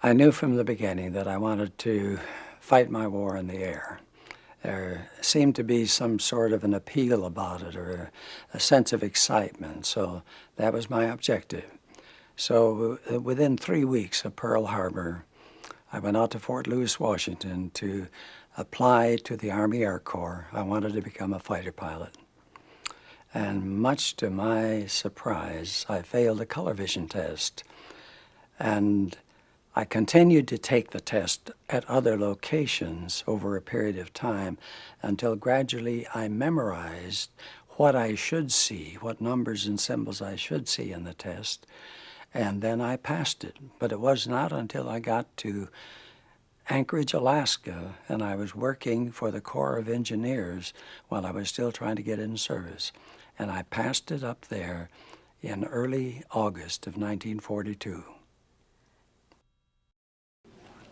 I knew from the beginning that I wanted to fight my war in the air. There seemed to be some sort of an appeal about it, or a sense of excitement, so that was my objective. So within 3 weeks of Pearl Harbor, I went out to Fort Lewis, Washington to apply to the Army Air Corps. I wanted to become a fighter pilot. And much to my surprise, I failed the color vision test. And I continued to take the test at other locations over a period of time until gradually I memorized what I should see, what numbers and symbols I should see in the test, and then I passed it. But it was not until I got to Anchorage, Alaska, and I was working for the Corps of Engineers while I was still trying to get in service. And I passed it up there in early August of 1942.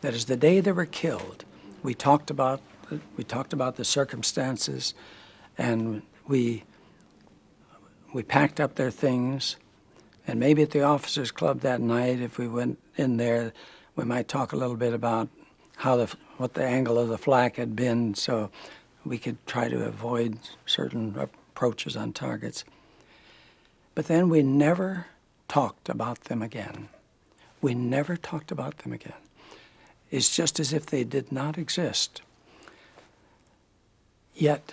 That is the day they were killed. We talked about the circumstances, and we packed up their things. And maybe at the officers' club that night, if we went in there, we might talk a little bit about what the angle of the flak had been, so we could try to avoid certain approaches on targets. But then we never talked about them again. We never talked about them again. It's just as if they did not exist. Yet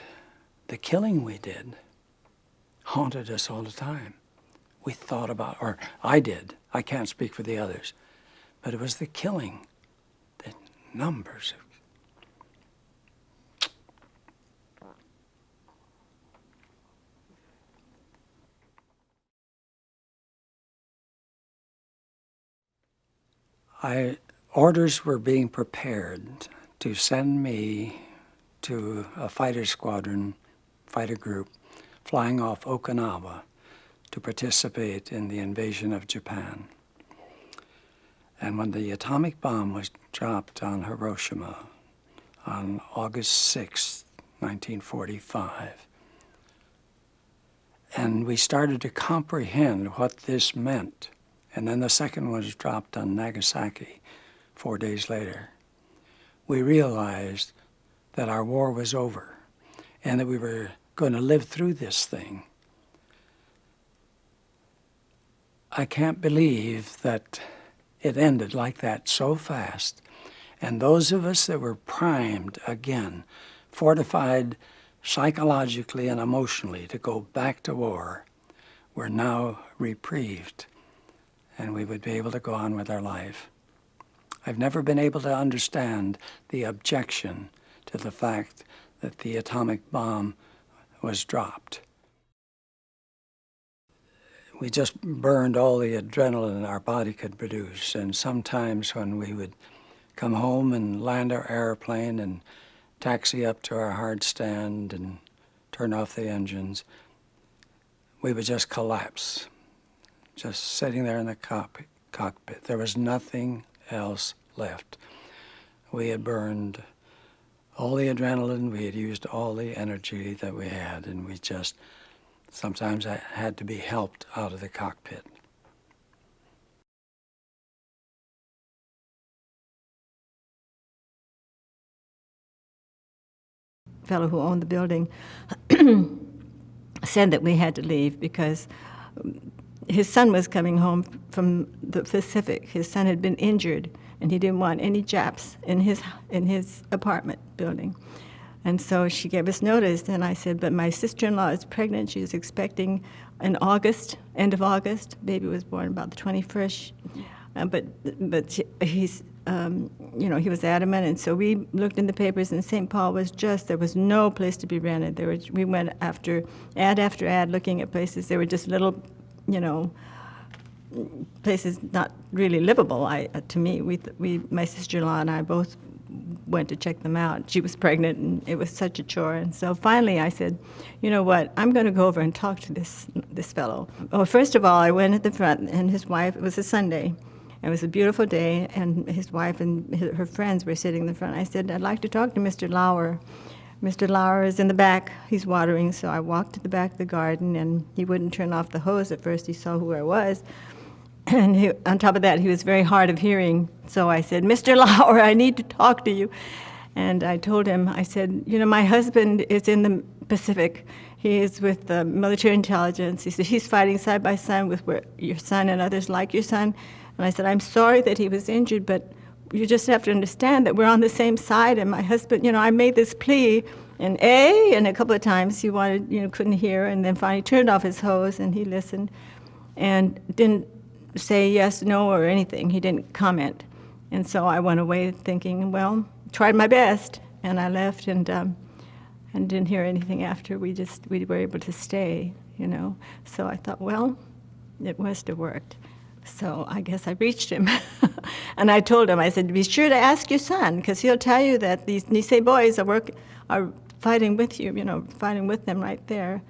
the killing we did haunted us all the time. We thought about, or I did, I can't speak for the others, but it was the killing, the numbers of orders were being prepared to send me to a fighter squadron, fighter group, flying off Okinawa to participate in the invasion of Japan. And when the atomic bomb was dropped on Hiroshima on August 6, 1945, and we started to comprehend what this meant, and then the second one was dropped on Nagasaki 4 days later, we realized that our war was over and that we were going to live through this thing. I can't believe that it ended like that so fast. And those of us that were primed again, fortified psychologically and emotionally to go back to war, were now reprieved, and we would be able to go on with our life. I've never been able to understand the objection to the fact that the atomic bomb was dropped. We just burned all the adrenaline our body could produce, and sometimes when we would come home and land our airplane and taxi up to our hard stand and turn off the engines, we would just collapse, just sitting there in the cockpit. There was nothing else left. We had burned all the adrenaline, we had used all the energy that we had, and we just sometimes had to be helped out of the cockpit. The fellow who owned the building said that we had to leave because his son was coming home from the Pacific. His son had been injured, and he didn't want any Japs in his apartment building. And so she gave us notice, and I said, but my sister-in-law is pregnant. She's expecting in August, end of August. Baby was born about the 21st. But he's, he was adamant, and so we looked in the papers, and St. Paul there was no place to be rented. We went after ad looking at places. There were just little, places not really livable. To me, my sister-in-law and I both went to check them out. She was pregnant, and it was such a chore. And so finally I said, you know what, I'm going to go over and talk to this fellow. Well, first of all, I went at the front, and his wife, it was a Sunday. It was a beautiful day, and his wife and her friends were sitting in the front. I said, I'd like to talk to Mr. Lauer. Mr. Lauer is in the back. He's watering, so I walked to the back of the garden, and he wouldn't turn off the hose at first. He saw who I was. And on top of that, he was very hard of hearing. So I said, Mr. Lauer, I need to talk to you. And I told him, I said, my husband is in the Pacific. He is with the military intelligence. He said, he's fighting side by side with your son and others like your son. And I said, I'm sorry that he was injured, but you just have to understand that we're on the same side. And my husband, I made this plea in A, and a couple of times he wanted, couldn't hear, and then finally turned off his hose, and he listened and didn't say yes, no, or anything. He didn't comment. And so I went away thinking, well, tried my best, and I left and didn't hear anything after. We were able to stay, So I thought, well, it must have worked. So I guess I reached him. And I told him, I said, be sure to ask your son, because he'll tell you that these Nisei boys are fighting with you, fighting with them right there.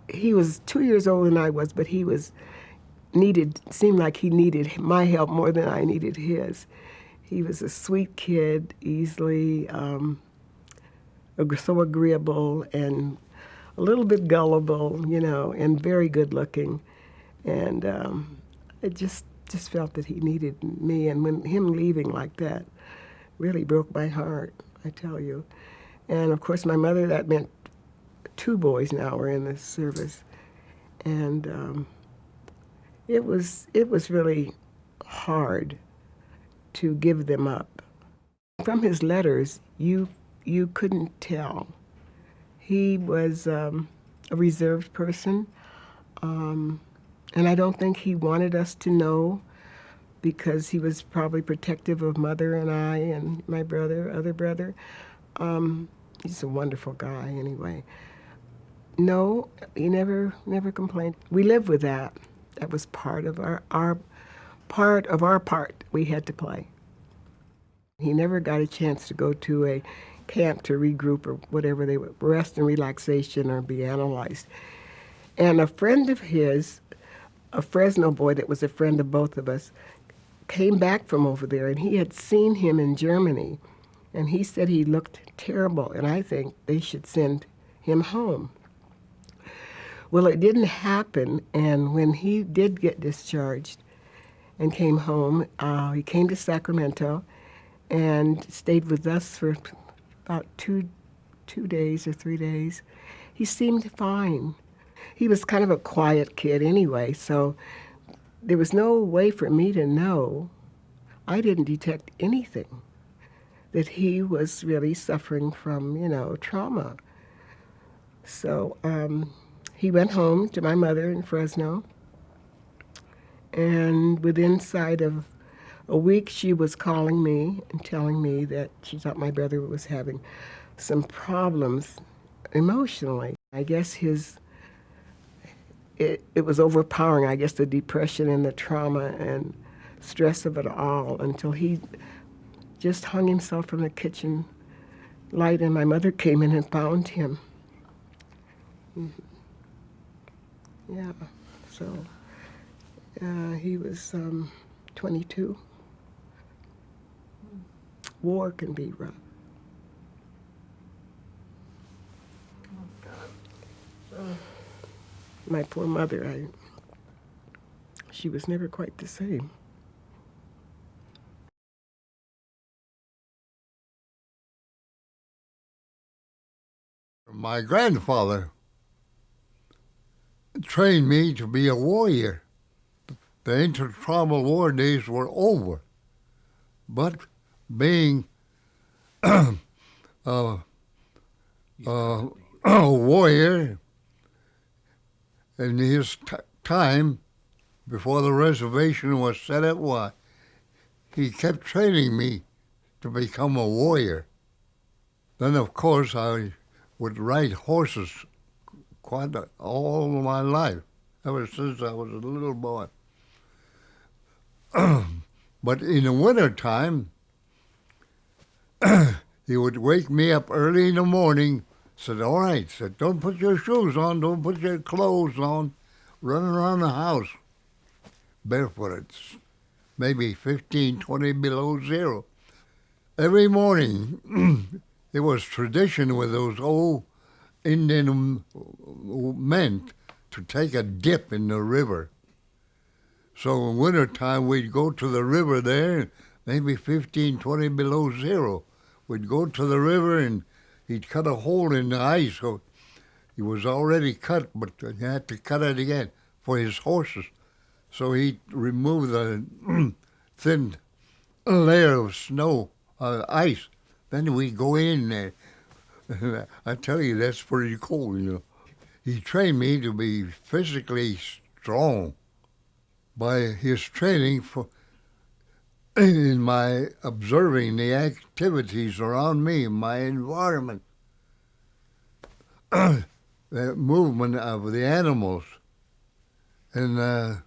He was 2 years older than I was, but he seemed like he needed my help more than I needed his. He was a sweet kid, easily so agreeable and a little bit gullible, and very good looking. And I just felt that he needed me. And when him leaving like that really broke my heart, I tell you. And of course, my mother, that meant 2 boys now were in the service. And it was really hard to give them up. From his letters, you couldn't tell. He was a reserved person, and I don't think he wanted us to know, because he was probably protective of Mother and I and my other brother. He's a wonderful guy anyway. No, he never complained. We lived with that. That was part of our part we had to play. He never got a chance to go to a camp to regroup or whatever they would, rest and relaxation or be analyzed. And a friend of his, a Fresno boy that was a friend of both of us, came back from over there, and he had seen him in Germany, and he said he looked terrible, and I think they should send him home. Well, it didn't happen, and when he did get discharged and came home, he came to Sacramento and stayed with us for about 2 days or 3 days. He seemed fine. He was kind of a quiet kid anyway, so there was no way for me to know. I didn't detect anything that he was really suffering from, trauma. So he went home to my mother in Fresno, and within inside of a week, she was calling me and telling me that she thought my brother was having some problems emotionally. I guess it was overpowering, I guess, the depression and the trauma and stress of it all, until he just hung himself from the kitchen light, and my mother came in and found him. Yeah, so he was 22. War can be rough. My poor mother, she was never quite the same. My grandfather trained me to be a warrior. The inter-tribal war days were over, but being a warrior in his time, before the reservation was set up, he kept training me to become a warrior. Then, of course, I would ride horses quite all my life, ever since I was a little boy. But in the wintertime, he would wake me up early in the morning, said, all right, said, don't put your shoes on, don't put your clothes on, run around the house barefooted, maybe 15, 20 below zero. Every morning, it was tradition with those old Indian men to take a dip in the river. So in wintertime, we'd go to the river there, maybe 15, 20 below zero. We'd go to the river and he'd cut a hole in the ice. So it was already cut, but he had to cut it again for his horses. So he'd remove the thin layer of snow, ice. Then we'd go in there. I tell you, that's pretty cool, you know. He trained me to be physically strong by his training in my observing the activities around me, my environment, the movement of the animals, and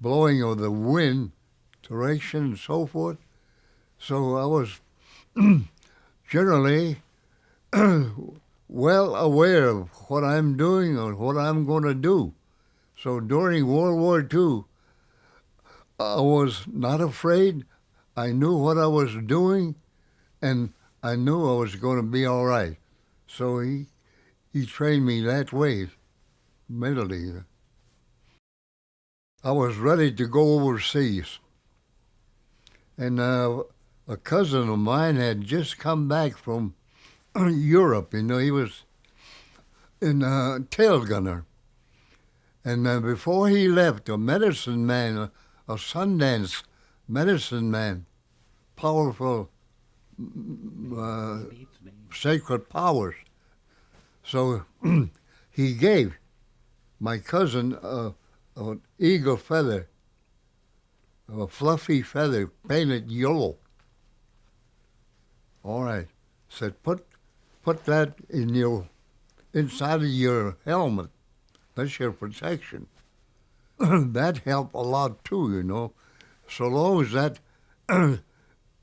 blowing of the wind, direction, and so forth. So I was generally well aware of what I'm doing or what I'm going to do. So during World War II, I was not afraid. I knew what I was doing, and I knew I was going to be all right. So he trained me that way, mentally. I was ready to go overseas. And a cousin of mine had just come back from Europe. You know, he was in tail gunner. And before he left, a medicine man, a Sundance medicine man, powerful, sacred powers. So he gave my cousin an eagle feather, a fluffy feather painted yellow. All right, said put that in inside of your helmet. That's your protection. That helped a lot too, you know. So long as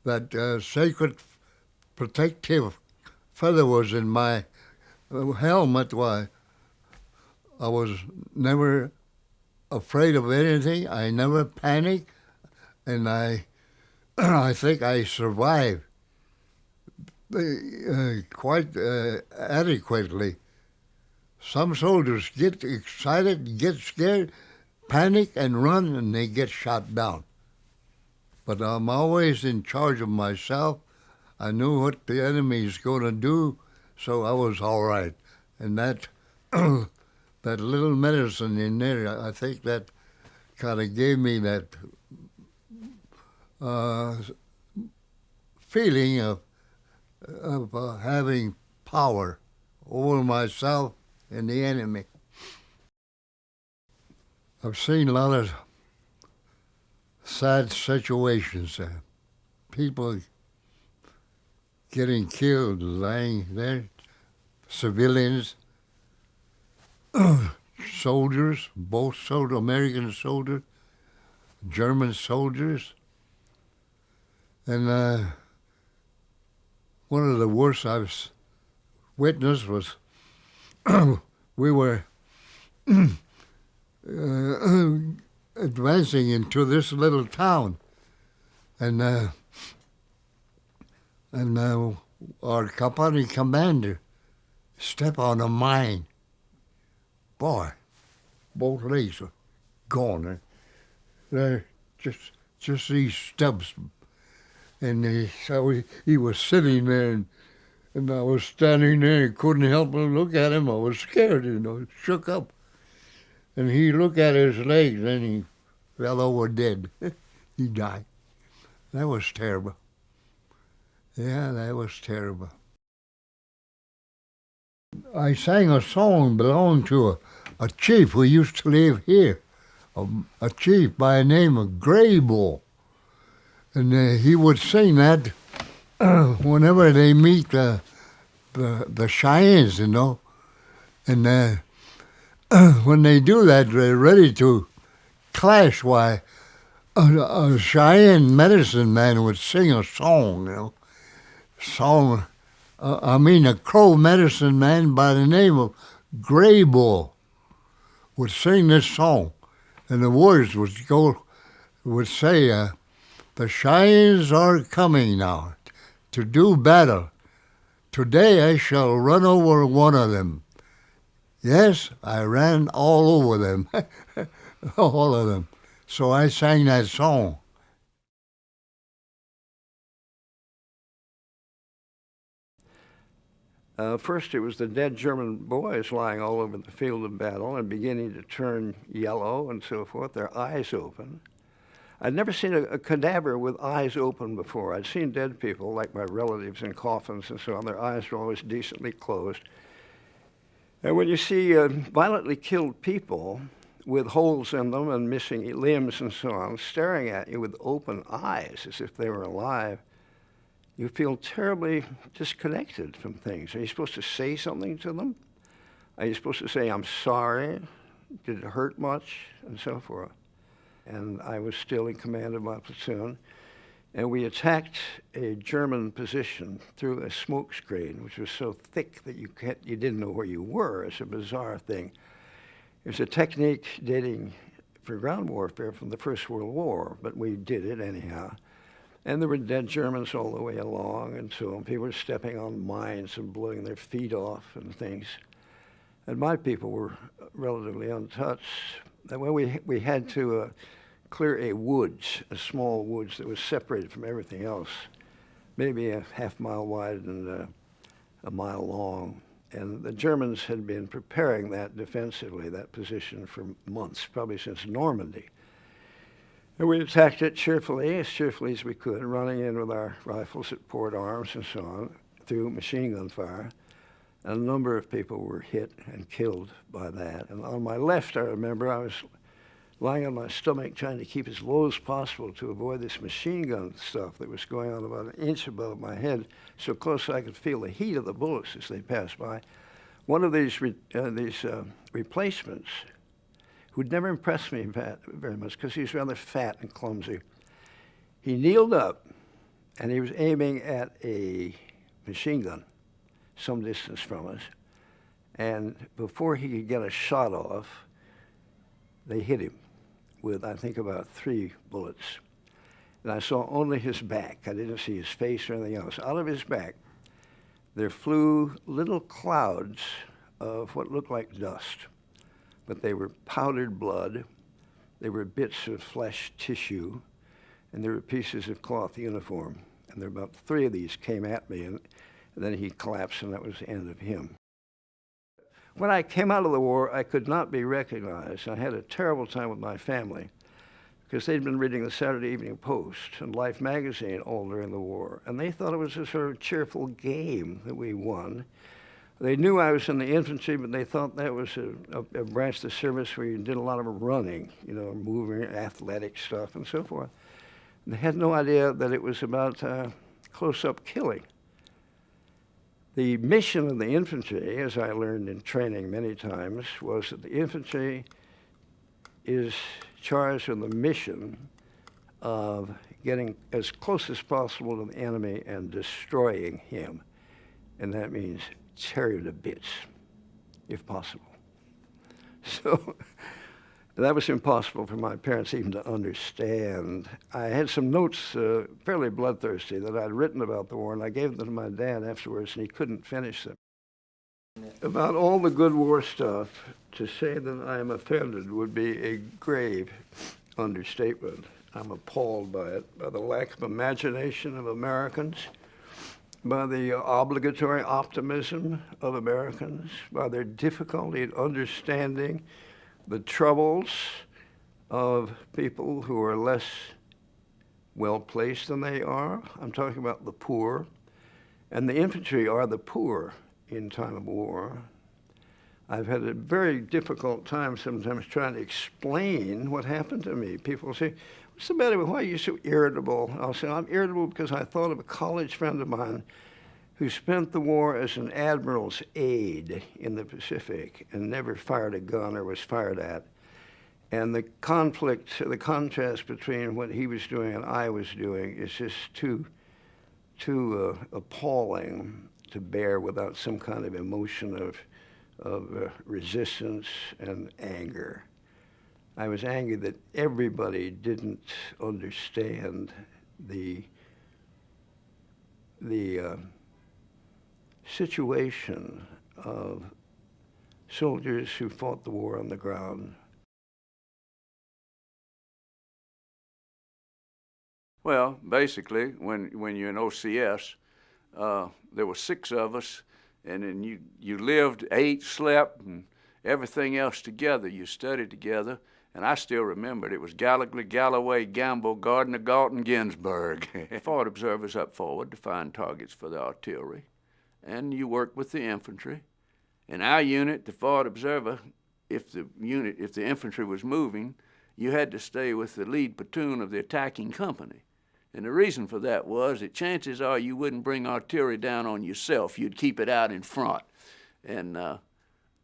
that sacred protective feather was in my helmet, why I was never afraid of anything. I never panicked, and I think I survived quite adequately. Some soldiers get excited, get scared, panic, and run, and they get shot down. But I'm always in charge of myself. I knew what the enemy is going to do, so I was all right. And that that little medicine in there, I think that kind of gave me that feeling of having power over myself and the enemy. I've seen a lot of sad situations, people getting killed, lying there, civilians, soldiers, both American soldiers, German soldiers, and one of the worst I've witnessed was we were advancing into this little town, and our company commander stepped on a mine. Boy, both legs were gone. They're just these stubs. And so he was sitting there, and I was standing there and couldn't help but look at him. I was scared, you know, shook up. And he looked at his legs, and he fell over dead. He died. That was terrible. Yeah, that was terrible. I sang a song belonging to a chief who used to live here, a chief by the name of Gray Bull. And he would sing that whenever they meet the Cheyennes, you know. And when they do that, they're ready to clash. Why, a Cheyenne medicine man would sing a song, you know. A Crow medicine man by the name of Gray Bull would sing this song. And the words would say, the Cheyennes are coming now to do battle. Today I shall run over one of them. Yes, I ran all over them, all of them. So I sang that song. First, it was the dead German boys lying all over the field of battle and beginning to turn yellow and so forth, their eyes open. I'd never seen a cadaver with eyes open before. I'd seen dead people, like my relatives in coffins and so on. Their eyes were always decently closed. And when you see violently killed people with holes in them and missing limbs and so on, staring at you with open eyes as if they were alive, you feel terribly disconnected from things. Are you supposed to say something to them? Are you supposed to say, I'm sorry? Did it hurt much? And so forth. And I was still in command of my platoon. And we attacked a German position through a smoke screen, which was so thick that you didn't know where you were. It's a bizarre thing. It was a technique dating for ground warfare from the First World War, but we did it anyhow. And there were dead Germans all the way along, and so on. People were stepping on mines and blowing their feet off and things. And my people were relatively untouched. That way we had to clear a woods, a small woods that was separated from everything else, maybe a half-mile wide and a mile long. And the Germans had been preparing that defensively, that position, for months, probably since Normandy. And we attacked it cheerfully as we could, running in with our rifles at port arms and so on, through machine gun fire. And a number of people were hit and killed by that. And on my left, I remember, I was lying on my stomach trying to keep as low as possible to avoid this machine gun stuff that was going on about an inch above my head, so close I could feel the heat of the bullets as they passed by. One of these replacements, who'd never impressed me very much because he was rather fat and clumsy, he kneeled up and he was aiming at a machine gun some distance from us. And before he could get a shot off, they hit him with, I think, about 3 bullets. And I saw only his back. I didn't see his face or anything else. Out of his back, there flew little clouds of what looked like dust, but they were powdered blood. They were bits of flesh tissue, and there were pieces of cloth uniform. And there were about 3 of these came at me, and then he collapsed, and that was the end of him. When I came out of the war, I could not be recognized. I had a terrible time with my family because they'd been reading the Saturday Evening Post and Life magazine all during the war, and they thought it was a sort of cheerful game that we won. They knew I was in the infantry, but they thought that was a branch of the service where you did a lot of running, moving, athletic stuff, and so forth. They had no idea that it was about close-up killing. The mission of the infantry, as I learned in training many times, was that the infantry is charged with the mission of getting as close as possible to the enemy and destroying him. And that means tear you to bits, if possible. So that was impossible for my parents even to understand. I had some notes, fairly bloodthirsty, that I'd written about the war, and I gave them to my dad afterwards, and he couldn't finish them. About all the good war stuff, to say that I am offended would be a grave understatement. I'm appalled by it, by the lack of imagination of Americans, by the obligatory optimism of Americans, by their difficulty in understanding the troubles of people who are less well-placed than they are. I'm talking about the poor. And the infantry are the poor in time of war. I've had a very difficult time sometimes trying to explain what happened to me. People say, what's the matter with why are you so irritable? I'll say, I'm irritable because I thought of a college friend of mine who spent the war as an admiral's aide in the Pacific and never fired a gun or was fired at. And the conflict, the contrast between what he was doing and I was doing is just too appalling to bear without some kind of emotion of resistance and anger. I was angry that everybody didn't understand the situation of soldiers who fought the war on the ground. Well, basically, when you're in OCS, there were 6 of us, and then you lived, ate, slept, and everything else together. You studied together, and I still remember it. It was Gallagher, Galloway, Gamble, Gardner, Galton, Ginsburg. Forward observers up forward to find targets for the artillery, and you worked with the infantry. In our unit, the forward observer, if the infantry was moving, you had to stay with the lead platoon of the attacking company. And the reason for that was that chances are you wouldn't bring artillery down on yourself. You'd keep it out in front. And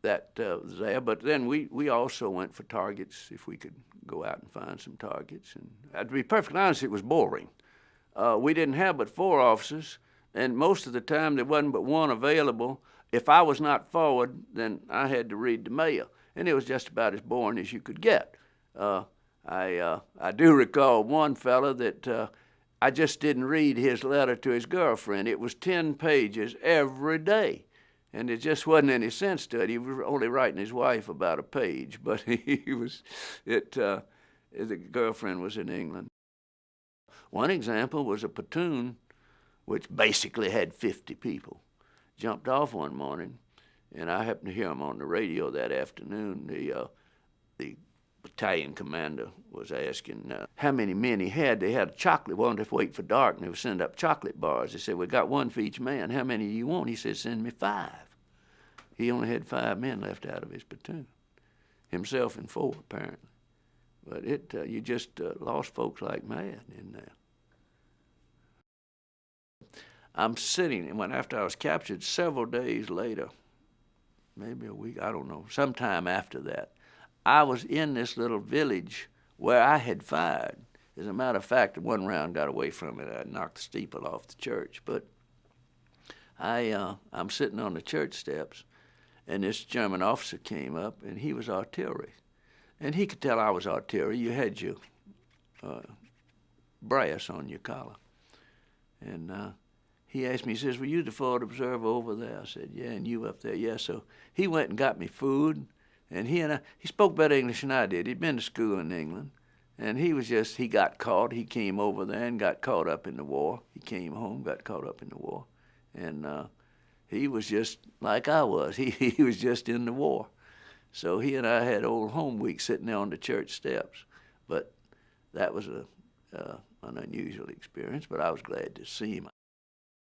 that was there. But then we also went for targets if we could go out and find some targets. And to be perfectly honest, it was boring. We didn't have but 4 officers, and most of the time there wasn't but one available. If I was not forward, then I had to read the mail. And it was just about as boring as you could get. I do recall one fellow that I just didn't read his letter to his girlfriend. It was 10 pages every day, and it just wasn't any sense to it. He was only writing his wife about a page, but the girlfriend was in England. One example was a platoon which basically had 50 people. Jumped off one morning, and I happened to hear him on the radio that afternoon. The battalion commander was asking how many men he had. They had chocolate, wanted to wait for dark, and they would send up chocolate bars. They said, we got 1 for each man. How many do you want? He said, send me 5. He only had 5 men left out of his platoon, himself and 4 apparently. But you just lost folks like mad in there. I'm sitting, and after I was captured, several days later, maybe a week, I don't know, sometime after that, I was in this little village where I had fired. As a matter of fact, one round got away from it. I knocked the steeple off the church. But I'm sitting on the church steps, and this German officer came up, and he was artillery. And he could tell I was artillery. You had your brass on your collar. And he asked me, he says, were you the forward observer over there? I said, yeah, and you up there? Yeah. So he went and got me food. And he spoke better English than I did. He'd been to school in England. And he got caught. He came over there and got caught up in the war. He came home, got caught up in the war. And he was just like I was. He was just in the war. So he and I had old home week sitting there on the church steps. But that was an unusual experience, but I was glad to see him.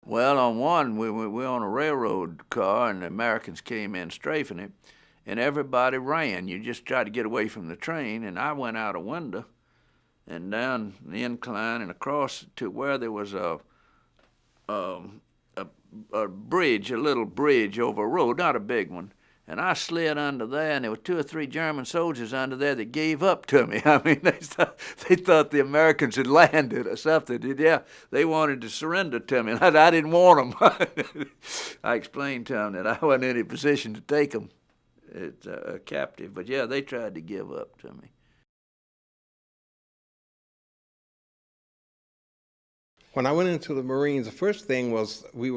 Well, on one, we were on a railroad car, and the Americans came in strafing it. And everybody ran. You just tried to get away from the train, and I went out a window and down the incline and across to where there was a bridge, a little bridge over a road, not a big one. And I slid under there, and there were 2 or 3 German soldiers under there that gave up to me. I mean, they thought the Americans had landed or something. Yeah, they wanted to surrender to me, and I didn't want them. I explained to them that I wasn't in any position to take them. It's a captive, but yeah, they tried to give up to me. When I went into the Marines, the first thing was we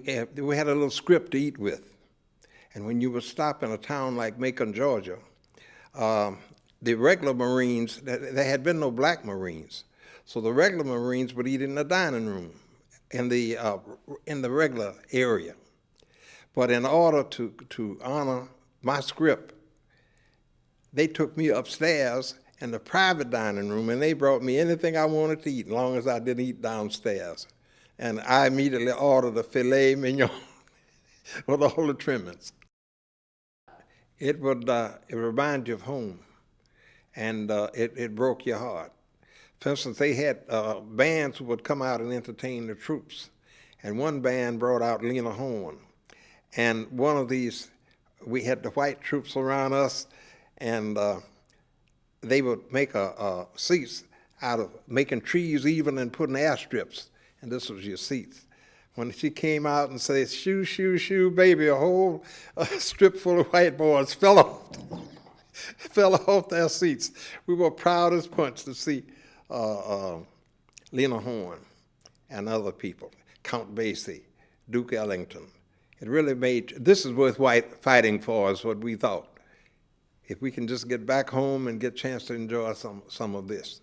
had a little script to eat with, and when you would stop in a town like Macon, Georgia, the regular Marines, there had been no black Marines, so the regular Marines would eat in the dining room in the regular area. But in order to honor my script, they took me upstairs in the private dining room, and they brought me anything I wanted to eat, as long as I didn't eat downstairs. And I immediately ordered a filet mignon with all the trimmings. It remind you of home, and it broke your heart. For instance, they had bands who would come out and entertain the troops, and one band brought out Lena Horne. And one of these, we had the white troops around us, and they would make seats out of making trees even and putting airstrips, and this was your seats. When she came out and said, shoo, shoo, shoo, baby, a whole strip full of white boys fell off their seats. We were proud as punch to see Lena Horne and other people, Count Basie, Duke Ellington, It really made, this is worth fighting for, is what we thought. If we can just get back home and get a chance to enjoy some of this.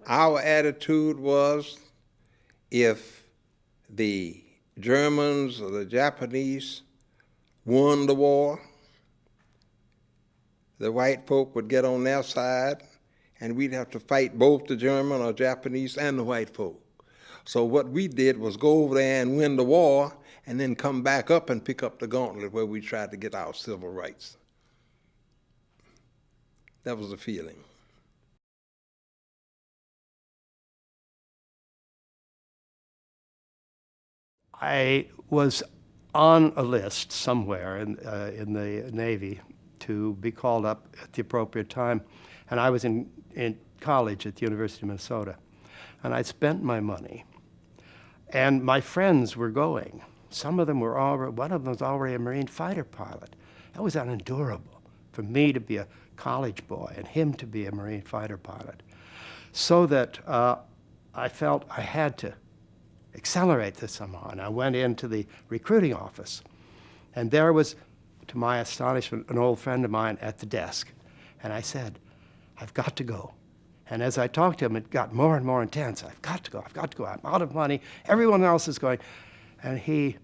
Our attitude was, if the Germans or the Japanese won the war, the white folk would get on their side, and we'd have to fight both the German or Japanese and the white folk. So what we did was go over there and win the war, and then come back up and pick up the gauntlet where we tried to get our civil rights. That was the feeling. I was on a list somewhere in the Navy to be called up at the appropriate time. And I was in college at the University of Minnesota. And I'd spent my money. And my friends were going. Some of them were already, one of them was already a Marine fighter pilot. That was unendurable for me to be a college boy and him to be a Marine fighter pilot. So that I felt I had to accelerate this somehow. And I went into the recruiting office. And there was, to my astonishment, an old friend of mine at the desk. And I said, I've got to go. And as I talked to him, it got more and more intense. I've got to go, I've got to go. I'm out of money. Everyone else is going. And he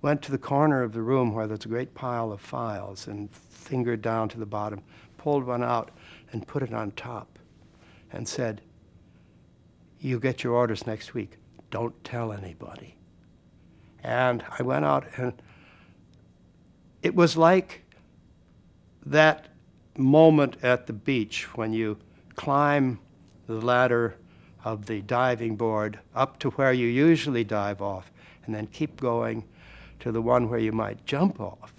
went to the corner of the room where there's a great pile of files and fingered down to the bottom, pulled one out and put it on top and said, you get your orders next week. Don't tell anybody. And I went out, and it was like that moment at the beach when you climb the ladder of the diving board up to where you usually dive off, and then keep going to the one where you might jump off,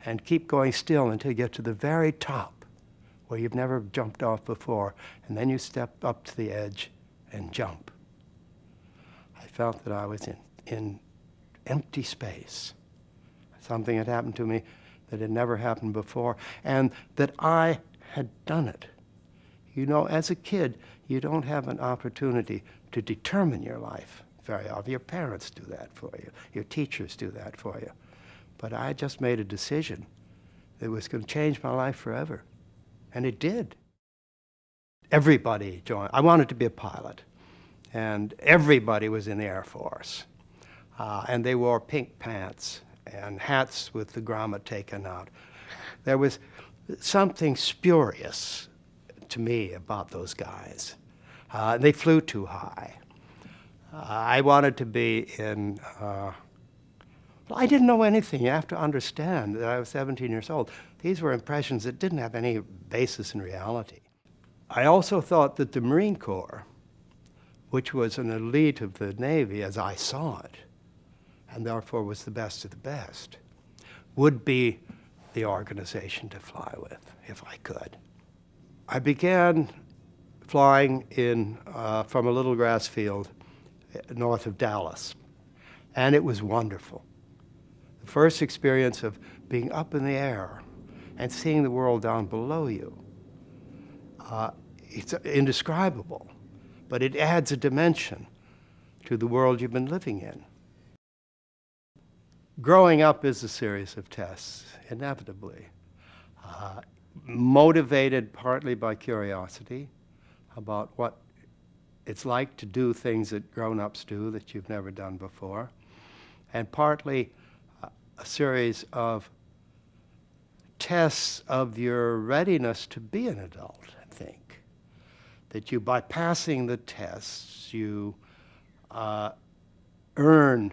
and keep going still until you get to the very top where you've never jumped off before, and then you step up to the edge and jump. I felt that I was in empty space. Something had happened to me that had never happened before, and that I had done it. You know, as a kid, you don't have an opportunity to determine your life very often. Your parents do that for you. Your teachers do that for you. But I just made a decision that was going to change my life forever. And it did. Everybody joined. I wanted to be a pilot. And everybody was in the Air Force. And they wore pink pants and hats with the grommet taken out. There was something spurious to me about those guys. They flew too high. I wanted to be in, well, I didn't know anything. You have to understand that I was 17 years old. These were impressions that didn't have any basis in reality. I also thought that the Marine Corps, which was an elite of the Navy as I saw it, and therefore was the best of the best, would be the organization to fly with, if I could. I began flying from a little grass field north of Dallas, and it was wonderful. The first experience of being up in the air and seeing the world down below you, it's indescribable, but it adds a dimension to the world you've been living in. Growing up is a series of tests, inevitably, motivated partly by curiosity about what it's like to do things that grown-ups do that you've never done before, and partly a series of tests of your readiness to be an adult, I think. That you, by passing the tests, you earn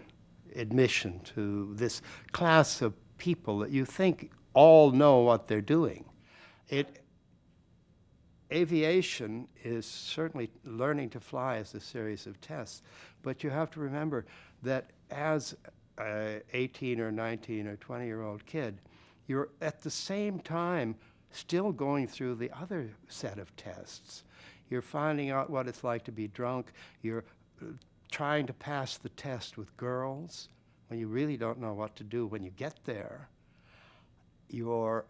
admission to this class of people that you think all know what they're doing. Aviation is certainly learning to fly as a series of tests, but you have to remember that as an 18 or 19 or 20-year-old kid, you're at the same time still going through the other set of tests. You're finding out what it's like to be drunk. You're trying to pass the test with girls when you really don't know what to do when you get there. You're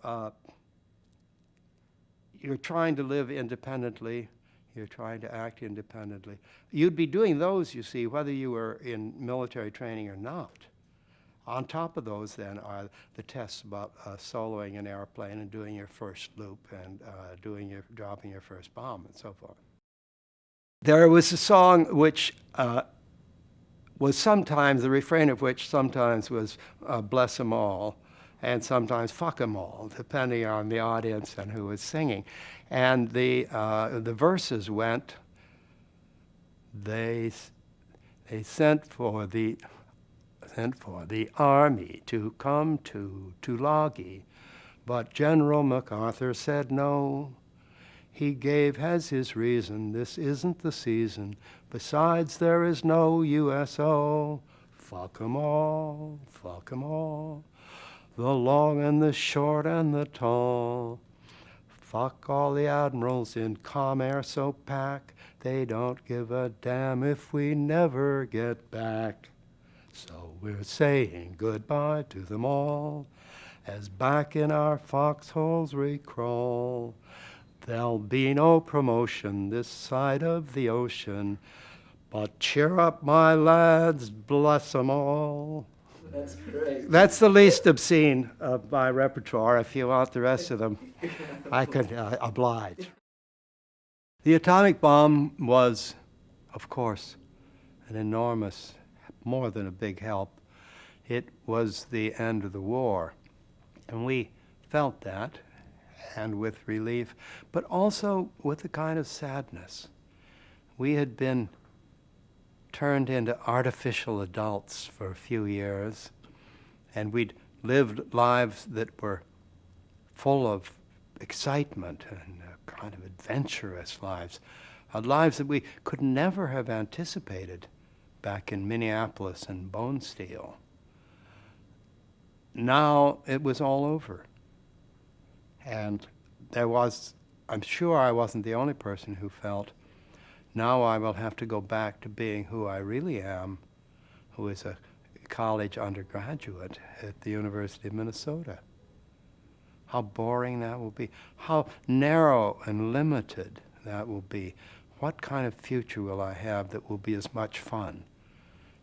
trying to live independently. You're trying to act independently. You'd be doing those, you see, whether you were in military training or not. On top of those then are the tests about soloing an airplane and doing your first loop and dropping your first bomb and so forth. There was a song which was sometimes, the refrain of which sometimes was bless 'em all, and sometimes fuck 'em all, depending on the audience and who was singing. And the verses went, they sent for the army to come to Tulagi, but General MacArthur said no. He gave as his reason, this isn't the season. Besides, there is no USO. Fuck 'em all, fuck 'em all. The long and the short and the tall. Fuck all the admirals in Comair so pack. They don't give a damn if we never get back. So we're saying goodbye to them all, as back in our foxholes we crawl. There'll be no promotion this side of the ocean, but cheer up, my lads, bless 'em all. That's great. That's the least obscene of my repertoire. If you want the rest of them, I could oblige. The atomic bomb was, of course, an enormous, more than a big help. It was the end of the war. And we felt that, and with relief, but also with a kind of sadness. We had been turned into artificial adults for a few years, and we'd lived lives that were full of excitement and kind of adventurous lives, lives that we could never have anticipated back in Minneapolis and Bone Steel. Now it was all over. And there was, I'm sure I wasn't the only person who felt, now I will have to go back to being who I really am, who is a college undergraduate at the University of Minnesota. How boring that will be. How narrow and limited that will be. What kind of future will I have that will be as much fun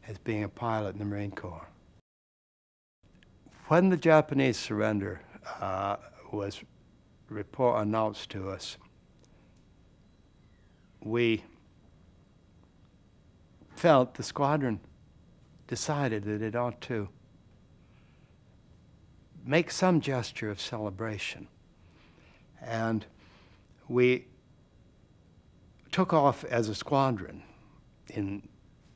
as being a pilot in the Marine Corps? When the Japanese surrender was announced to us, we felt the squadron decided that it ought to make some gesture of celebration. And we took off as a squadron in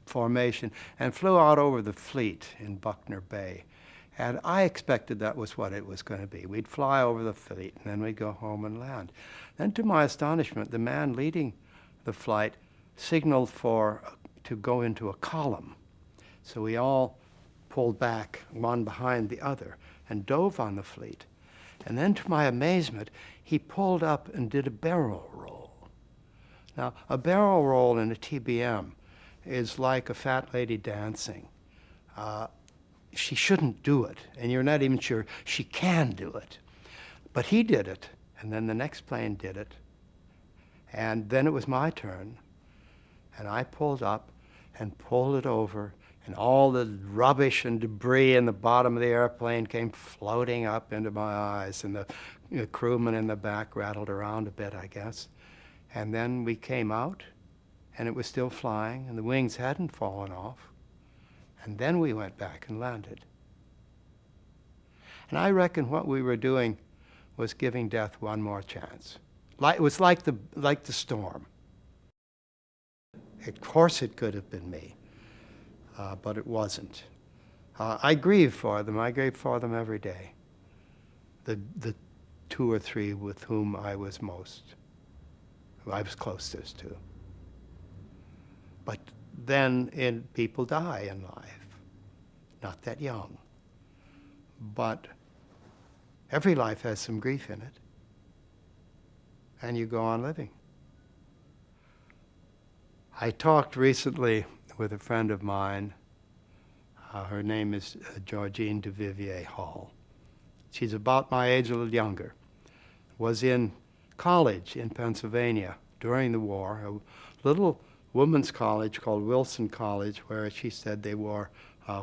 formation and flew out over the fleet in Buckner Bay. And I expected that was what it was going to be. We'd fly over the fleet, and then we'd go home and land. Then, to my astonishment, the man leading the flight signaled to go into a column. So we all pulled back, one behind the other, and dove on the fleet. And then, to my amazement, he pulled up and did a barrel roll. Now, a barrel roll in a TBM is like a fat lady dancing. She shouldn't do it, and you're not even sure she can do it. But he did it, and then the next plane did it, and then it was my turn, and I pulled up and pulled it over, and all the rubbish and debris in the bottom of the airplane came floating up into my eyes, and the crewman in the back rattled around a bit, I guess. And then we came out, and it was still flying, and the wings hadn't fallen off. And then we went back and landed. And I reckon what we were doing was giving death one more chance. It was like the storm. Of course it could have been me, but it wasn't. I grieve for them. I grieve for them every day. The two or three with whom I was closest to. But then people die in life. Not that young. But every life has some grief in it. And you go on living. I talked recently with a friend of mine. Her name is Georgine de Vivier Hall. She's about my age, a little younger. Was in college in Pennsylvania during the war, a little women's college called Wilson College, where she said they wore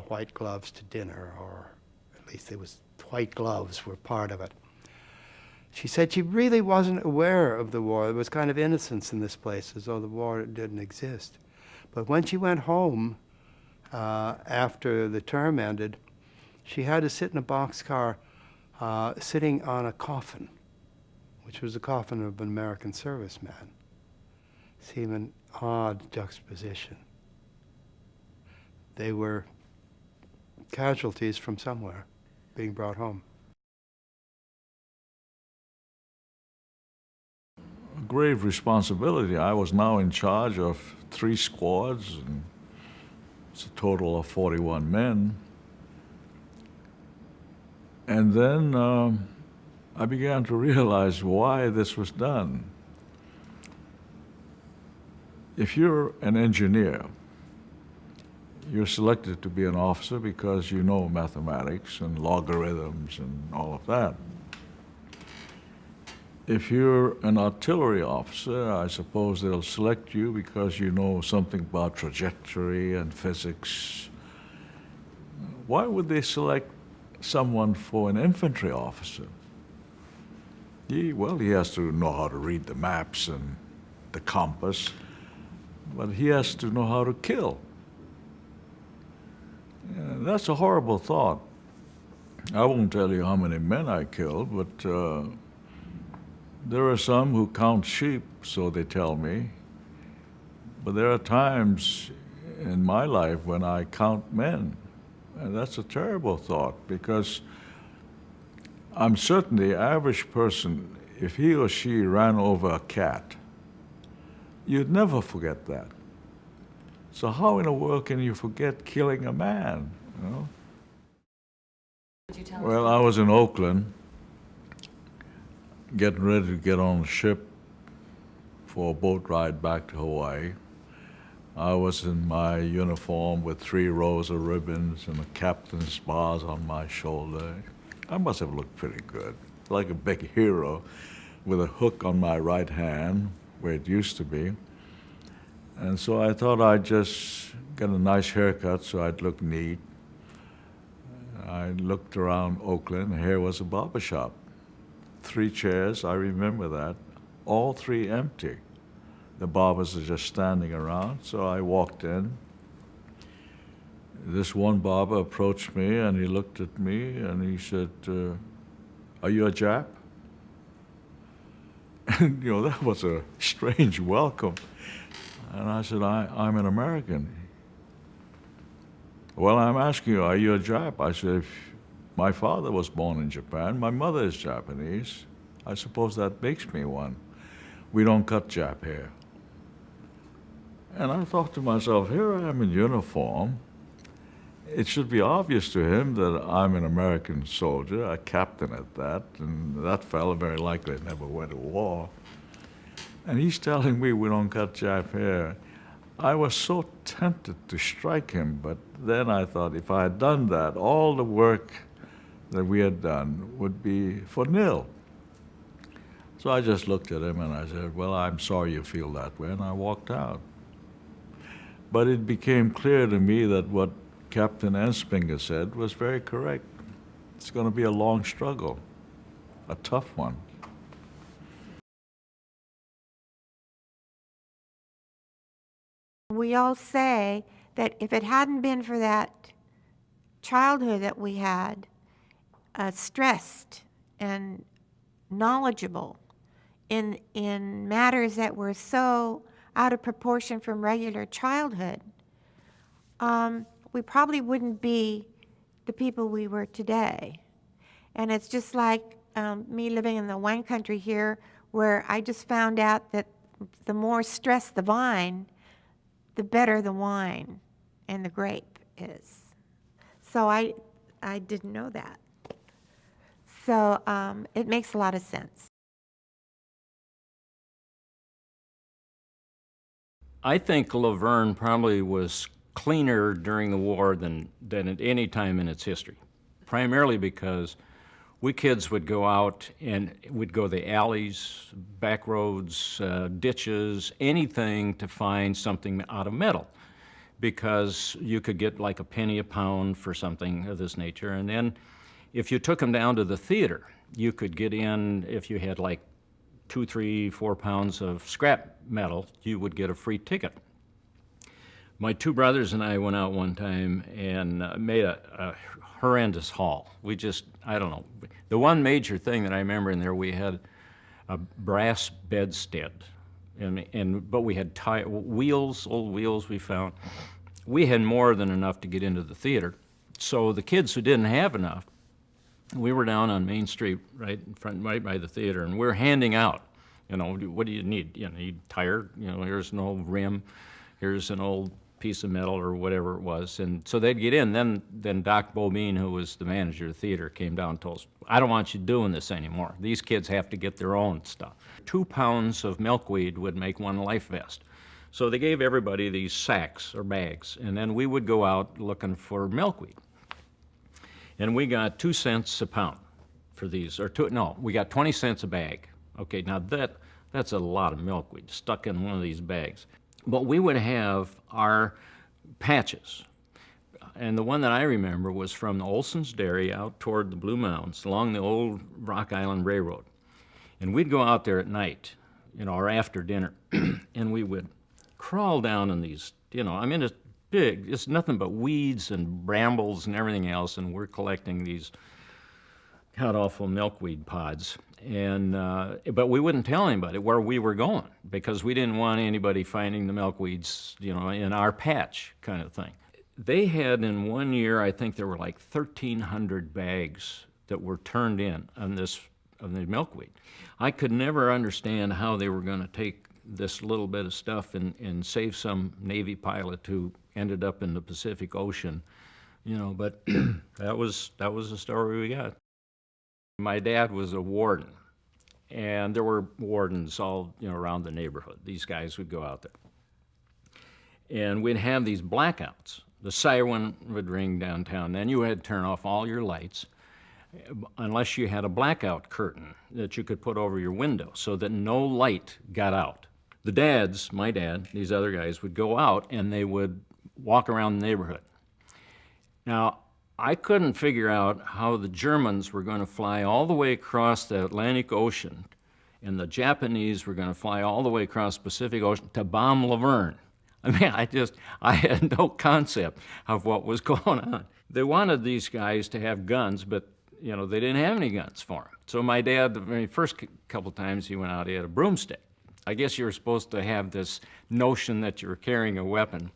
white gloves to dinner, or at least it was white gloves were part of it. She said she really wasn't aware of the war. There was kind of innocence in this place, as though the war didn't exist. But when she went home after the term ended, she had to sit in a boxcar sitting on a coffin, which was the coffin of an American serviceman. Seemed an odd juxtaposition. They were casualties from somewhere being brought home. A grave responsibility. I was now in charge of 3 squads, and it's a total of 41 men. And then I began to realize why this was done. If you're an engineer, you're selected to be an officer because you know mathematics and logarithms and all of that. If you're an artillery officer, I suppose they'll select you because you know something about trajectory and physics. Why would they select someone for an infantry officer? He has to know how to read the maps and the compass, but he has to know how to kill. And that's a horrible thought. I won't tell you how many men I killed, but there are some who count sheep, so they tell me. But there are times in my life when I count men. And that's a terrible thought, because I'm certain the average person, if he or she ran over a cat, you'd never forget that. So how in the world can you forget killing a man, you know? Could you tell Well, I was in Oakland, getting ready to get on a ship for a boat ride back to Hawaii. I was in my uniform with 3 rows of ribbons and a captain's bars on my shoulder. I must have looked pretty good, like a big hero, with a hook on my right hand, where it used to be. And so I thought I'd just get a nice haircut so I'd look neat. I looked around Oakland, and here was a barber shop. 3 chairs, I remember that, all 3 empty. The barbers are just standing around, so I walked in. This one barber approached me, and he looked at me, and he said, "Are you a Jap?" And, that was a strange welcome. And I said, I'm an American. Well, I'm asking you, are you a Jap? I said, my father was born in Japan. My mother is Japanese. I suppose that makes me one. We don't cut Jap hair. And I thought to myself, here I am in uniform. It should be obvious to him that I'm an American soldier, a captain at that, and that fellow very likely never went to war. And he's telling me we don't cut Jap hair. I was so tempted to strike him, but then I thought if I had done that, all the work that we had done would be for nil. So I just looked at him and I said, well, I'm sorry you feel that way, and I walked out. But it became clear to me that what Captain Enspinger said was very correct. It's going to be a long struggle, a tough one. We all say that if it hadn't been for that childhood that we had, stressed and knowledgeable in matters that were so out of proportion from regular childhood, we probably wouldn't be the people we were today. And it's just like me living in the wine country here, where I just found out that the more stressed the vine, the better the wine and the grape is. So I didn't know that. So it makes a lot of sense. I think Laverne probably was cleaner during the war than at any time in its history, primarily because we kids would go out and would go the alleys, back roads, ditches, anything to find something out of metal. because you could get like a penny a pound for something of this nature. And then if you took them down to the theater, you could get in, if you had like 2, 3, 4 pounds of scrap metal, you would get a free ticket. My 2 brothers and I went out one time and made a horrendous haul. We just, I don't know. The one major thing that I remember in there, we had a brass bedstead, but we had wheels, old wheels we found. We had more than enough to get into the theater. So the kids who didn't have enough, we were down on Main Street, right in front, right by the theater, and we're handing out, what do you need? You need tire, here's an old rim, here's an old piece of metal or whatever it was. And so they'd get in. Then Doc Bobine, who was the manager of the theater, came down and told us, I don't want you doing this anymore. These kids have to get their own stuff. 2 pounds of milkweed would make 1 life vest. So they gave everybody these sacks or bags, and then we would go out looking for milkweed. And we got 2 cents a pound for these, we got 20 cents a bag. Okay, now that's a lot of milkweed stuck in one of these bags. But we would have our patches. And the one that I remember was from the Olson's Dairy out toward the Blue Mountains along the old Rock Island Railroad. And we'd go out there at night, or after dinner, and we would crawl down in these, it's big, it's nothing but weeds and brambles and everything else, and we're collecting these god-awful milkweed pods. And but we wouldn't tell anybody where we were going because we didn't want anybody finding the milkweeds, in our patch kind of thing. They had in 1 year, I think there were like 1,300 bags that were turned in on the milkweed. I could never understand how they were going to take this little bit of stuff and save some Navy pilot who ended up in the Pacific Ocean, but that was the story we got. My dad was a warden, and there were wardens all around the neighborhood. These guys would go out there. And we'd have these blackouts. The siren would ring downtown. Then you had to turn off all your lights unless you had a blackout curtain that you could put over your window so that no light got out. The dads, my dad, these other guys, would go out and they would walk around the neighborhood. Now, I couldn't figure out how the Germans were going to fly all the way across the Atlantic Ocean and the Japanese were going to fly all the way across the Pacific Ocean to bomb Laverne. I mean, I had no concept of what was going on. They wanted these guys to have guns, but, they didn't have any guns for them. So my dad, the very first couple times he went out, he had a broomstick. I guess you were supposed to have this notion that you were carrying a weapon.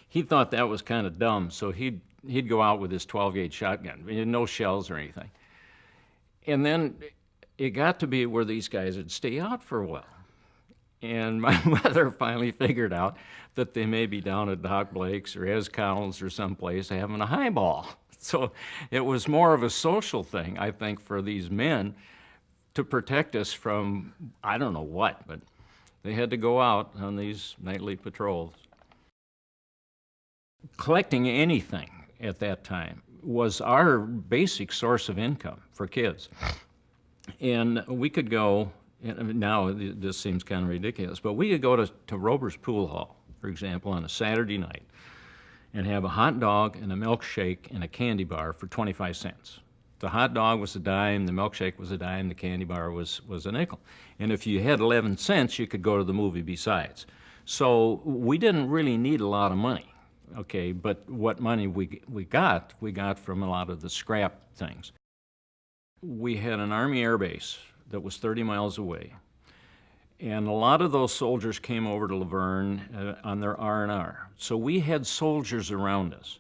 He thought that was kind of dumb, so he'd go out with his 12-gauge shotgun, no shells or anything. And then it got to be where these guys would stay out for a while. And my mother finally figured out that they may be down at Doc Blake's or Ez Connell's or someplace having a highball. So it was more of a social thing, I think, for these men to protect us from, I don't know what, but they had to go out on these nightly patrols. Collecting anything at that time was our basic source of income for kids. And we could go, now this seems kind of ridiculous, but we could go to Rober's Pool Hall, for example, on a Saturday night and have a hot dog and a milkshake and a candy bar for 25 cents. The hot dog was a dime, the milkshake was a dime, the candy bar was a nickel. And if you had 11 cents, you could go to the movie besides. So we didn't really need a lot of money. Okay, but what money we got from a lot of the scrap things. We had an Army air base that was 30 miles away, and a lot of those soldiers came over to Laverne on their R&R. So we had soldiers around us.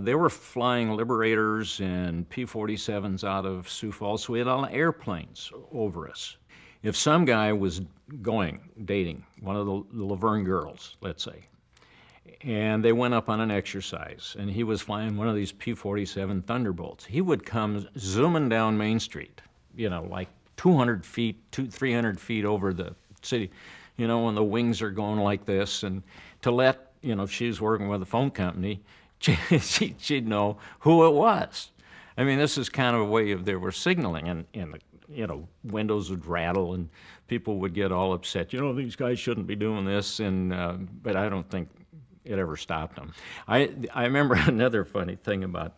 They were flying Liberators and P-47s out of Sioux Falls, so we had a lot of airplanes over us. If some guy was dating one of the Laverne girls, let's say, and they went up on an exercise, and he was flying one of these P-47 Thunderbolts. He would come zooming down Main Street, like 200 feet, 300 feet over the city, when the wings are going like this, and to let, if she was working with a phone company, she'd know who it was. I mean, this is kind of a way they were signaling, and windows would rattle, and people would get all upset. These guys shouldn't be doing this, but I don't think it ever stopped them. I remember another funny thing about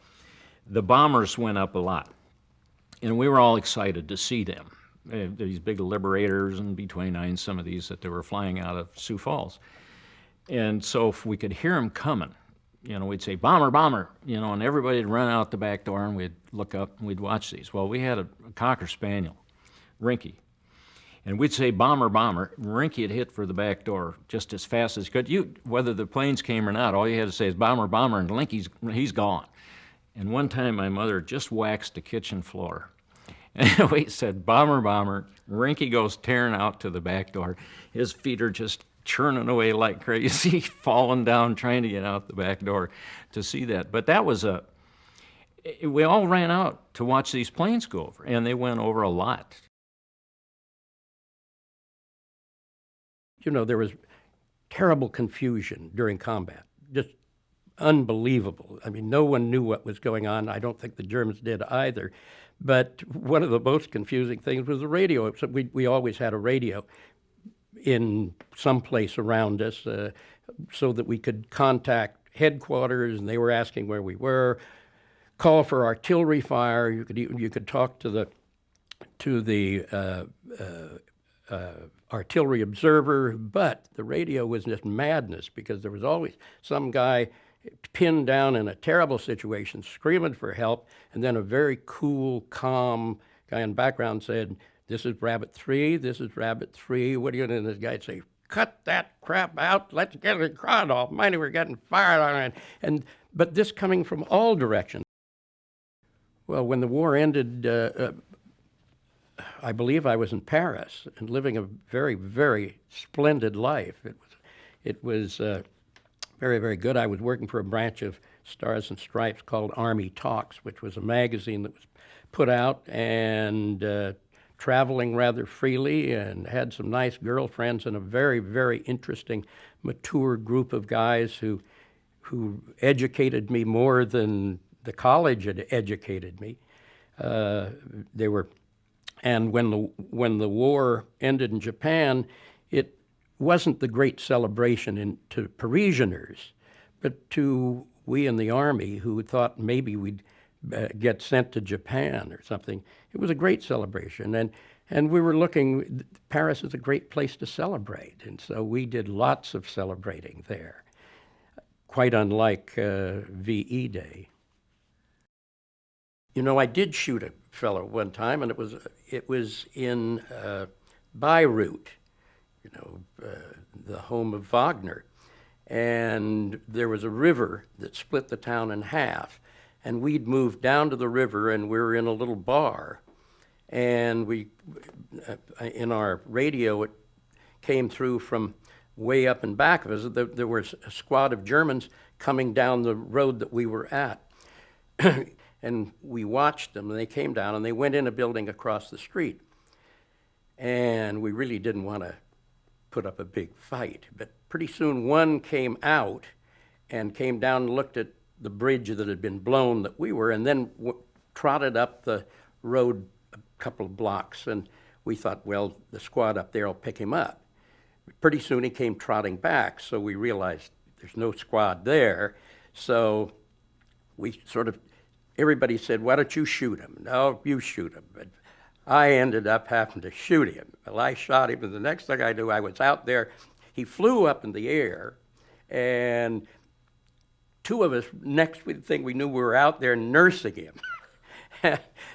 the bombers went up a lot, and we were all excited to see them. These big Liberators and B-29s, some of these that they were flying out of Sioux Falls. And so if we could hear them coming, we'd say, "Bomber, bomber," and everybody'd run out the back door, and we'd look up and we'd watch these. Well, we had a Cocker Spaniel, Rinky, and we'd say, "Bomber, bomber." Rinky would hit for the back door just as fast as he could. Whether the planes came or not, all you had to say is, "Bomber, bomber," and he's gone. And one time my mother just waxed the kitchen floor. And we said, "Bomber, bomber." Rinky goes tearing out to the back door. His feet are just churning away like crazy, falling down, trying to get out the back door to see that. But that was we all ran out to watch these planes go over, and they went over a lot. There was terrible confusion during combat, just unbelievable. I mean, no one knew what was going on. I don't think the Germans did either. But one of the most confusing things was the radio. So we always had a radio in some place around us so that we could contact headquarters, and they were asking where we were, call for artillery fire. You could talk to the artillery observer, but the radio was just madness because there was always some guy pinned down in a terrible situation, screaming for help, and then a very cool, calm guy in the background said, "This is Rabbit 3, this is Rabbit 3, what are you doing?" And this guy'd say, "Cut that crap out, let's get it, God almighty, we're getting fired on it." But this coming from all directions. Well, when the war ended, I believe I was in Paris and living a very, very splendid life. It was very, very good. I was working for a branch of Stars and Stripes called Army Talks, which was a magazine that was put out, and traveling rather freely, and had some nice girlfriends and a very, very interesting, mature group of guys who educated me more than the college had educated me. And when the war ended in Japan, it wasn't the great celebration to Parisianers, but to we in the Army who thought maybe we'd get sent to Japan or something. It was a great celebration, and we were looking. Paris is a great place to celebrate, and so we did lots of celebrating there, quite unlike VE Day. I did shoot a fellow one time, and it was in Beirut, the home of Wagner. And there was a river that split the town in half. And we'd moved down to the river, and we were in a little bar. And in our radio, it came through from way up in back of us. There was a squad of Germans coming down the road that we were at. And we watched them, and they came down, and they went in a building across the street. And we really didn't want to put up a big fight. But pretty soon one came out and came down and looked at the bridge that had been blown that we were, and then trotted up the road a couple of blocks. And we thought, well, the squad up there will pick him up. Pretty soon he came trotting back, so we realized there's no squad there. So we everybody said, "Why don't you shoot him?" "No, you shoot him." But I ended up having to shoot him. Well, I shot him, and the next thing I knew, I was out there. He flew up in the air, and two of us, next thing we knew, we were out there nursing him,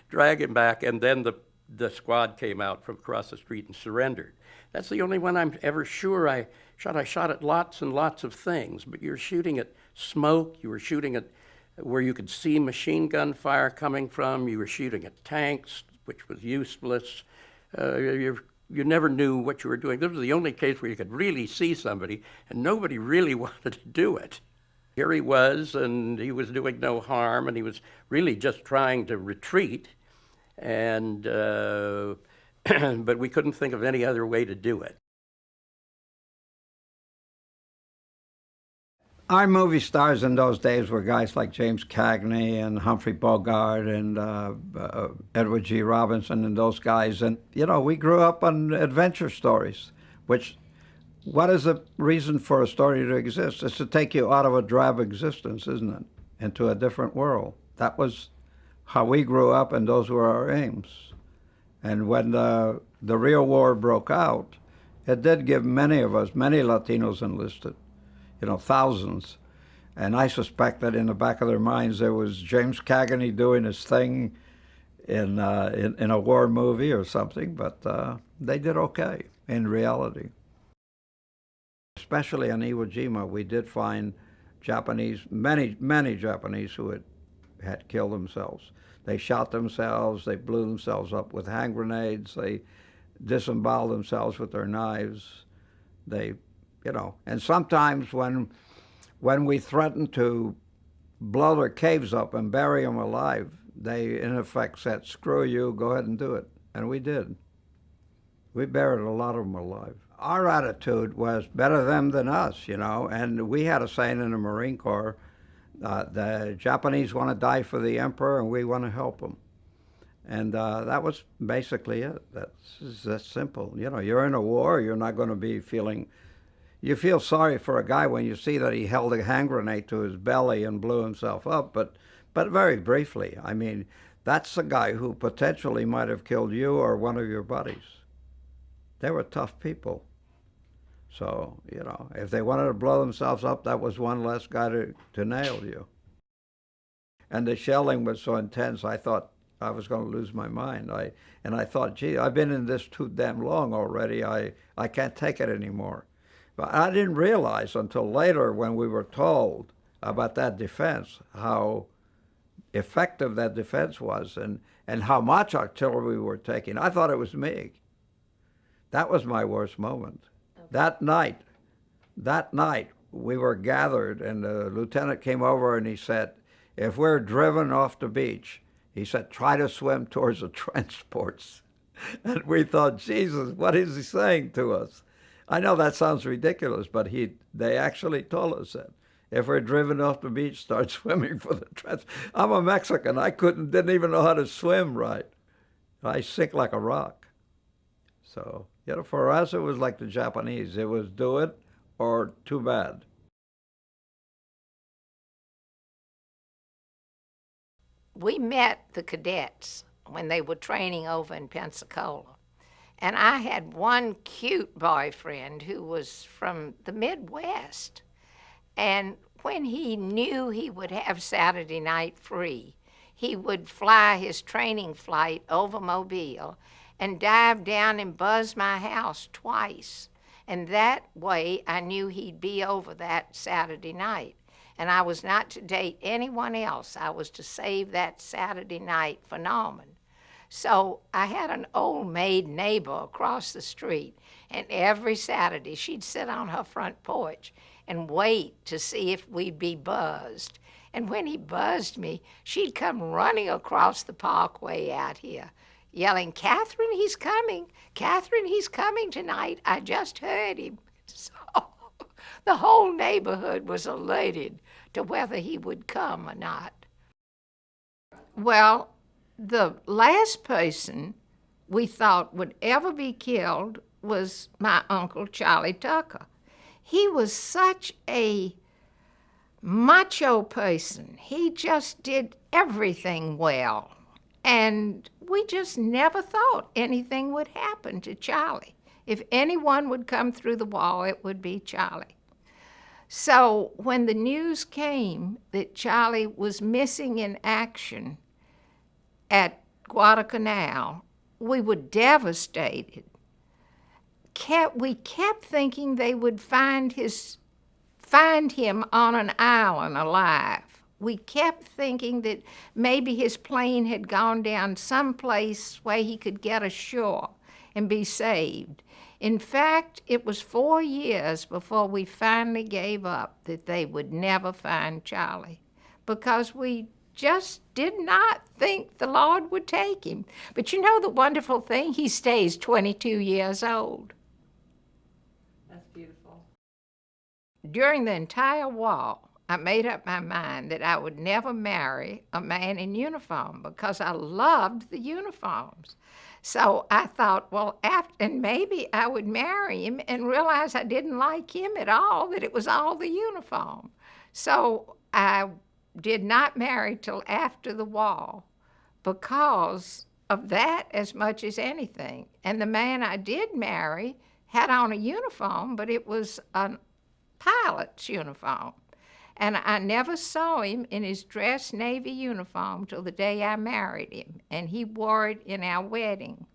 drag him back, and then the squad came out from across the street and surrendered. That's the only one I'm ever sure I shot. I shot at lots and lots of things, but you're shooting at smoke, you were shooting at where you could see machine gun fire coming from, you were shooting at tanks, which was useless. You never knew what you were doing. This was the only case where you could really see somebody, and nobody really wanted to do it. Here he was, and he was doing no harm, and he was really just trying to retreat, and but we couldn't think of any other way to do it. Our movie stars in those days were guys like James Cagney and Humphrey Bogart and Edward G. Robinson and those guys. And, we grew up on adventure stories, which what is the reason for a story to exist? It's to take you out of a drab existence, isn't it? Into a different world. That was how we grew up, and those were our aims. And when the real war broke out, it did give many of us, many Latinos enlisted, thousands. And I suspect that in the back of their minds there was James Cagney doing his thing in a war movie or something, but they did okay in reality. Especially on Iwo Jima, we did find Japanese, many Japanese who had killed themselves. They shot themselves, they blew themselves up with hand grenades, they disemboweled themselves with their knives. And sometimes when we threatened to blow their caves up and bury them alive, they in effect said, "Screw you, go ahead and do it." And we did. We buried a lot of them alive. Our attitude was better them than us, and we had a saying in the Marine Corps, the Japanese want to die for the emperor and we want to help them. And that was basically it. That's simple. You're in a war, you're not going to be you feel sorry for a guy when you see that he held a hand grenade to his belly and blew himself up, but very briefly. I mean, that's a guy who potentially might have killed you or one of your buddies. They were tough people. So, if they wanted to blow themselves up, that was one less guy to nail you. And the shelling was so intense, I thought I was going to lose my mind. I thought, gee, I've been in this too damn long already. I can't take it anymore. But I didn't realize until later when we were told about that defense, how effective that defense was and how much artillery we were taking. I thought it was me. That was my worst moment. That night, we were gathered, and the lieutenant came over and he said, if we're driven off the beach, he said, try to swim towards the transports. And we thought, Jesus, what is he saying to us? I know that sounds ridiculous, but they actually told us that. If we're driven off the beach, start swimming for the transports. I'm a Mexican. I didn't even know how to swim right. I sink like a rock. So, for us, it was like the Japanese. It was do it or too bad. We met the cadets when they were training over in Pensacola. And I had one cute boyfriend who was from the Midwest. And when he knew he would have Saturday night free, he would fly his training flight over Mobile and dive down and buzz my house twice. And that way I knew he'd be over that Saturday night. And I was not to date anyone else. I was to save that Saturday night for Norman. So I had an old maid neighbor across the street, and every Saturday she'd sit on her front porch and wait to see if we'd be buzzed. And when he buzzed me, she'd come running across the parkway out here, yelling, Catherine, he's coming. Catherine, he's coming tonight. I just heard him. So the whole neighborhood was elated to whether he would come or not. Well, the last person we thought would ever be killed was my Uncle Charlie Tucker. He was such a macho person. He just did everything well. And we just never thought anything would happen to Charlie. If anyone would come through the wall, it would be Charlie. So when the news came that Charlie was missing in action at Guadalcanal, we were devastated. We kept thinking they would find him on an island alive. We kept thinking that maybe his plane had gone down someplace where he could get ashore and be saved. In fact, it was 4 years before we finally gave up that they would never find Charlie, because we just did not think the Lord would take him. But the wonderful thing, he stays 22 years old. That's beautiful. During the entire war, I made up my mind that I would never marry a man in uniform because I loved the uniforms. So I thought, well, and maybe I would marry him and realize I didn't like him at all, that it was all the uniform. So I did not marry till after the war because of that as much as anything. And the man I did marry had on a uniform, but it was a pilot's uniform. And I never saw him in his dress Navy uniform till the day I married him, and he wore it in our wedding.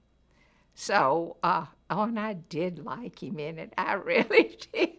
So, and I did like him in it. I really did.